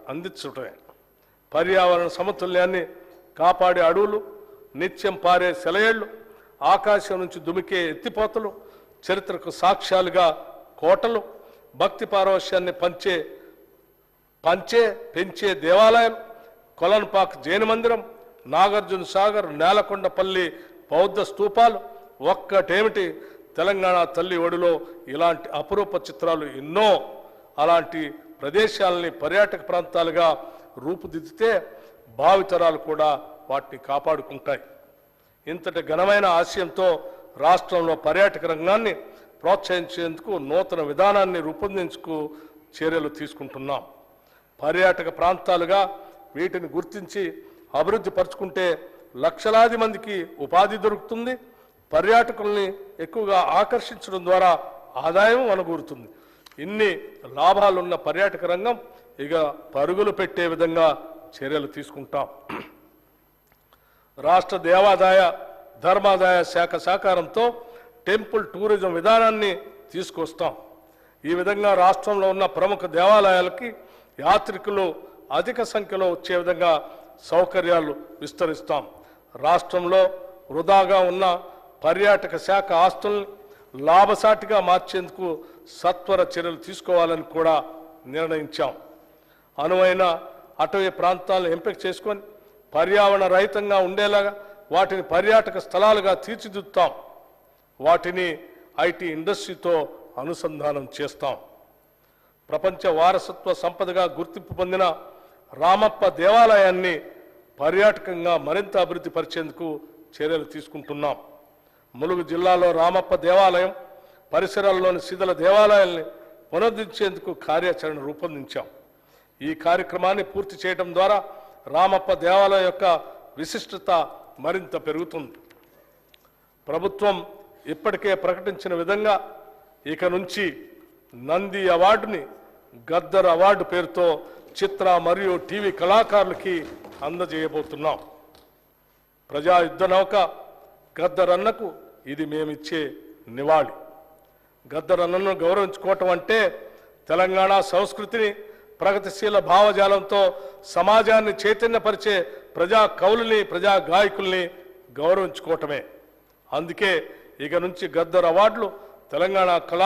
అందించటమే. పర్యావరణ సమతుల్యాన్ని కాపాడే అడవులు, నిత్యం పారే సెలయేళ్లు, ఆకాశం నుంచి దుమికే ఎత్తిపోతలు, చరిత్రకు సాక్ష్యాలుగా కోటలు, భక్తి పారవశ్యాన్ని పెంచే దేవాలయాలు, కొలన్పాక్ జైన మందిరం, నాగార్జున సాగర్, నేలకొండపల్లి బౌద్ధ స్తూపాలు, ఒక్కటేమిటి తెలంగాణ తల్లి ఒడిలో ఇలాంటి అపురూప చిత్రాలు ఎన్నో. అలాంటి ప్రదేశాలని పర్యాటక ప్రాంతాలుగా రూపుదిద్దితే భావితరాలు కూడా వాటిని కాపాడుకుంటాయి. ఇంతటి ఘనమైన ఆశయంతో రాష్ట్రంలో పర్యాటక రంగాన్ని ప్రోత్సహించేందుకు నూతన విధానాన్ని రూపొందించుకు చర్యలు తీసుకుంటున్నాం. పర్యాటక ప్రాంతాలుగా వీటిని గుర్తించి అభివృద్ధి పరుచుకుంటే లక్షలాది మందికి ఉపాధి దొరుకుతుంది. పర్యాటకుల్ని ఎక్కువగా ఆకర్షించడం ద్వారా ఆదాయం వనగూరుతుంది. ఇన్ని లాభాలున్న పర్యాటక రంగం ఇక పరుగులు పెట్టే విధంగా చర్యలు తీసుకుంటాం. రాష్ట్ర దేవాదాయ ధర్మాదాయ శాఖ సహకారంతో టెంపుల్ టూరిజం విధానాన్ని తీసుకొస్తాం. ఈ విధంగా రాష్ట్రంలో ఉన్న ప్రముఖ దేవాలయాలకి యాత్రికులు అధిక సంఖ్యలో వచ్చే విధంగా సౌకర్యాలు విస్తరిస్తాం. రాష్ట్రంలో వృధాగా ఉన్న పర్యాటక శాఖ ఆస్తుల్ని లాభసాటిగా మార్చేందుకు సత్వర చర్యలు తీసుకోవాలని కూడా నిర్ణయించాం. అనువైన అటవీ ప్రాంతాలను ఎంపిక చేసుకొని పర్యావరణ రహితంగా ఉండేలాగా వాటిని పర్యాటక స్థలాలుగా తీర్చిదిద్దుతాం. వాటిని ఐటీ ఇండస్ట్రీతో అనుసంధానం చేస్తాం. ప్రపంచ వారసత్వ సంపదగా గుర్తింపు పొందిన రామప్ప దేవాలయాన్ని పర్యాటకంగా మరింత అభివృద్ధి పరిచేందుకు చర్యలు తీసుకుంటున్నాం. ములుగు జిల్లాలో రామప్ప దేవాలయం పరిసరాల్లోని శిథిల దేవాలయాల్ని పునరుద్ధరించేందుకు కార్యాచరణ రూపొందించాం. ఈ కార్యక్రమాన్ని పూర్తి చేయడం ద్వారా రామప్ప దేవాలయం యొక్క విశిష్టత మరింత పెరుగుతుంది. ప్రభుత్వం ఇప్పటికే ప్రకటించిన విధంగా ఇక నుంచి నంది అవార్డుని గద్దర్ అవార్డు పేరుతో చిత్ర మరియు టీవీ కళాకారులకి అందజేయబోతున్నాం. ప్రజా యుద్ధ నౌక గద్దర్ అన్నకు ఇది మేమిచ్చే నివాళి. గద్దర్ అన్నను గౌరవించుకోవటం అంటే తెలంగాణ సంస్కృతిని ప్రగతిశీల భావజాలంతో సమాజాన్ని చైతన్యపరిచే ప్రజా కవుల్ని, ప్రజా గాయకుల్ని గౌరవించుకోవటమే. అందుకే ఇక నుంచి గద్దర్ అవార్డులు తెలంగాణ కళా